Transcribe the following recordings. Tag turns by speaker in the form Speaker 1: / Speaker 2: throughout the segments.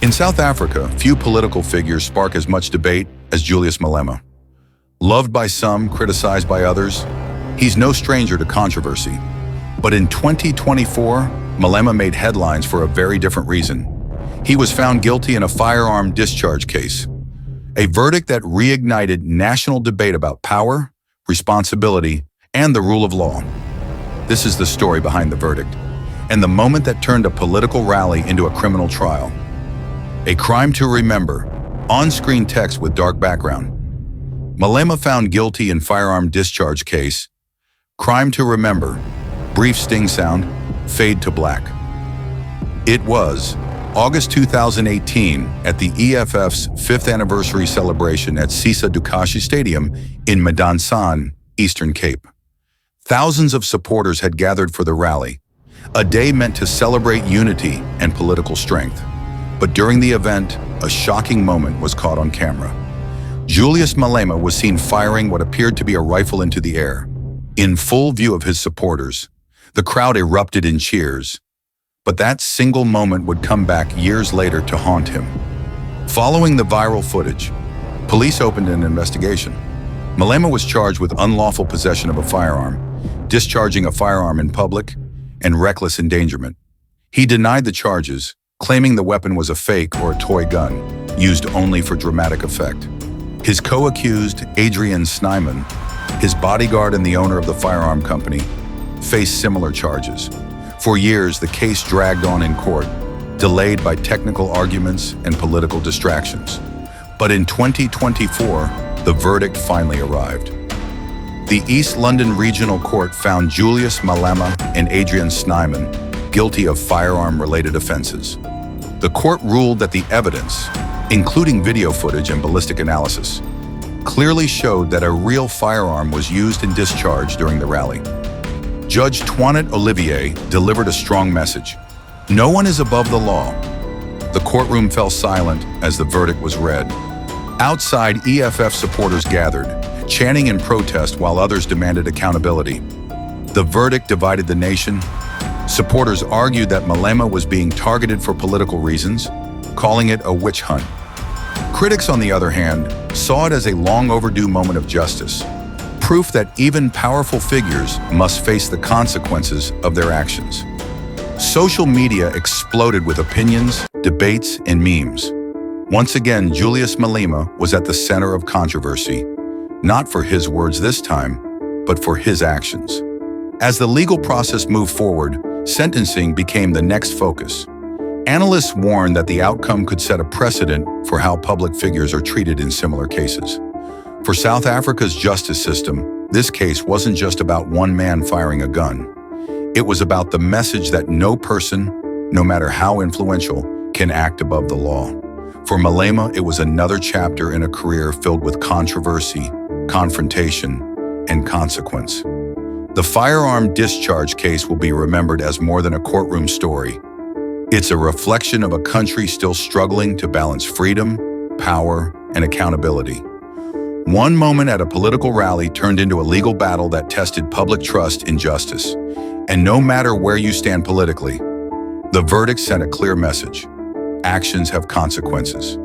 Speaker 1: In South Africa, few political figures spark as much debate as Julius Malema. Loved by some, criticized by others, he's no stranger to controversy. But in 2024, Malema made headlines for a very different reason. He was found guilty in a firearm discharge case, a verdict that reignited national debate about power, responsibility, and the rule of law. This is the story behind the verdict, and the moment that turned a political rally into a criminal trial. A crime to remember, on-screen text with dark background. Malema found guilty in firearm discharge case. Crime to remember, brief sting sound, fade to black. It was August 2018 at the EFF's 5th anniversary celebration at Discharge Stadium in Madansan, Eastern Cape. Thousands of supporters had gathered for the rally, a day meant to celebrate unity and political strength. But during the event, a shocking moment was caught on camera. Julius Malema was seen firing what appeared to be a rifle into the air. In full view of his supporters, the crowd erupted in cheers. But that single moment would come back years later to haunt him. Following the viral footage, police opened an investigation. Malema was charged with unlawful possession of a firearm, discharging a firearm in public, and reckless endangerment. He denied the charges, claiming the weapon was a fake or a toy gun, used only for dramatic effect. His co-accused, Adrian Snyman, his bodyguard and the owner of the firearm company, faced similar charges. For years, the case dragged on in court, delayed by technical arguments and political distractions. But in 2024, the verdict finally arrived. The East London Regional Court found Julius Malema and Adrian Snyman guilty of firearm-related offenses. The court ruled that the evidence, including video footage and ballistic analysis, clearly showed that a real firearm was used and discharged during the rally. Judge Toinette Olivier delivered a strong message. No one is above the law. The courtroom fell silent as the verdict was read. Outside, EFF supporters gathered, chanting in protest while others demanded accountability. The verdict divided the nation. Supporters argued that Malema was being targeted for political reasons, calling it a witch hunt. Critics, on the other hand, saw it as a long overdue moment of justice, proof that even powerful figures must face the consequences of their actions. Social media exploded with opinions, debates, and memes. Once again, Julius Malema was at the center of controversy, not for his words this time, but for his actions. As the legal process moved forward, sentencing became the next focus. Analysts warned that the outcome could set a precedent for how public figures are treated in similar cases. For South Africa's justice system, this case wasn't just about one man firing a gun. It was about the message that no person, no matter how influential, can act above the law. For Malema, it was another chapter in a career filled with controversy, confrontation, and consequence. The firearm discharge case will be remembered as more than a courtroom story. It's a reflection of a country still struggling to balance freedom, power, and accountability. One moment at a political rally turned into a legal battle that tested public trust in justice. And no matter where you stand politically, the verdict sent a clear message. Actions have consequences.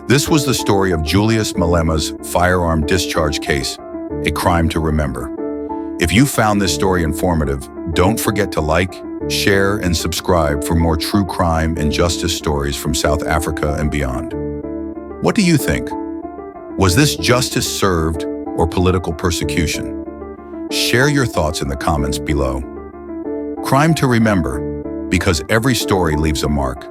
Speaker 1: This was the story of Julius Malema's firearm discharge case, a crime to remember. If you found this story informative, don't forget to like, share, and subscribe for more true crime and justice stories from South Africa and beyond. What do you think? Was this justice served or political persecution? Share your thoughts in the comments below. Crime to remember, because every story leaves a mark.